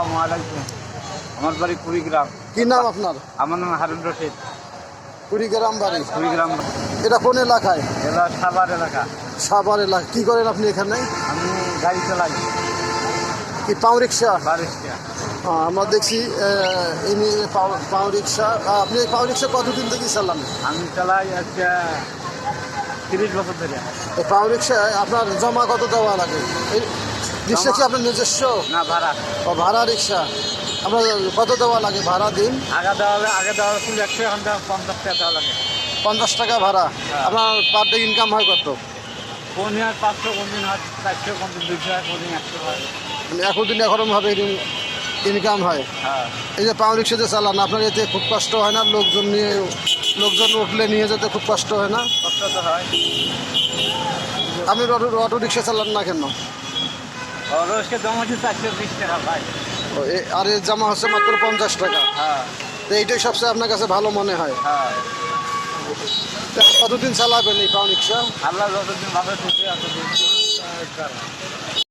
আসসালামাইকুম। আমার বাড়ি কুড়িগ্রাম। কি নাম আপনার? আমার নাম হারুন রশিদ। কুড়িগ্রাম বাড়ি। কুড়িগ্রাম এটা কোন এলাকায়? এলা সাভার এলাকা। সাভার এলাকা। কি করেন আপনি এখানে? আমি গাড়ি চালাই, কি পাও রিক্সা? বারিশটা। আমরা দেখছি ইনি পাও রিক্সা। আপনি এই পাও রিক্সা কতদিন থেকে চালান? আমি চালাই আজকে 30 বছর ধরে। এই পাও রিক্সায় আপনার জমা কত দেওয়া লাগে? এই রিক্সা কি আপনার নিজস্ব? না, ভাড়া। ও ভাড়া রিক্সা। আপনার কত দেওয়া লাগে ভাড়া দিন? আগে দেওয়া ছিল 100, এখন 50 টাকা দেওয়া লাগে। 50 টাকা ভাড়া। আপনার পার ডে ইনকাম হয় কত? কোন দিন 500, কোন দিন 400, কোন দিন 200, কোন দিন 100 হয়। মানে এতদিন এরকমভাবে ইনকাম হয়। হ্যাঁ। এই যে পাও রিক্সাতে চালান, আপনার এতে খুব কষ্ট হয় না? লোকজন উঠলে নিয়ে যেতে খুব কষ্ট হয় না? কষ্ট তো হয়। আপনি অটো রিক্সা চালান না কেন? রোজকে জমা হচ্ছে 420 টাকা ভাই। আর এর জামা হচ্ছে মাত্র 50 টাকা। হ্যাঁ, তো এইটাই সবচেয়ে আপনার কাছে ভালো মনে হয়? হ্যাঁ। তা কতদিন চালাবেন এই পাও রিক্সা? আল্লাহ যতদিন ভালো থেকে এতদিন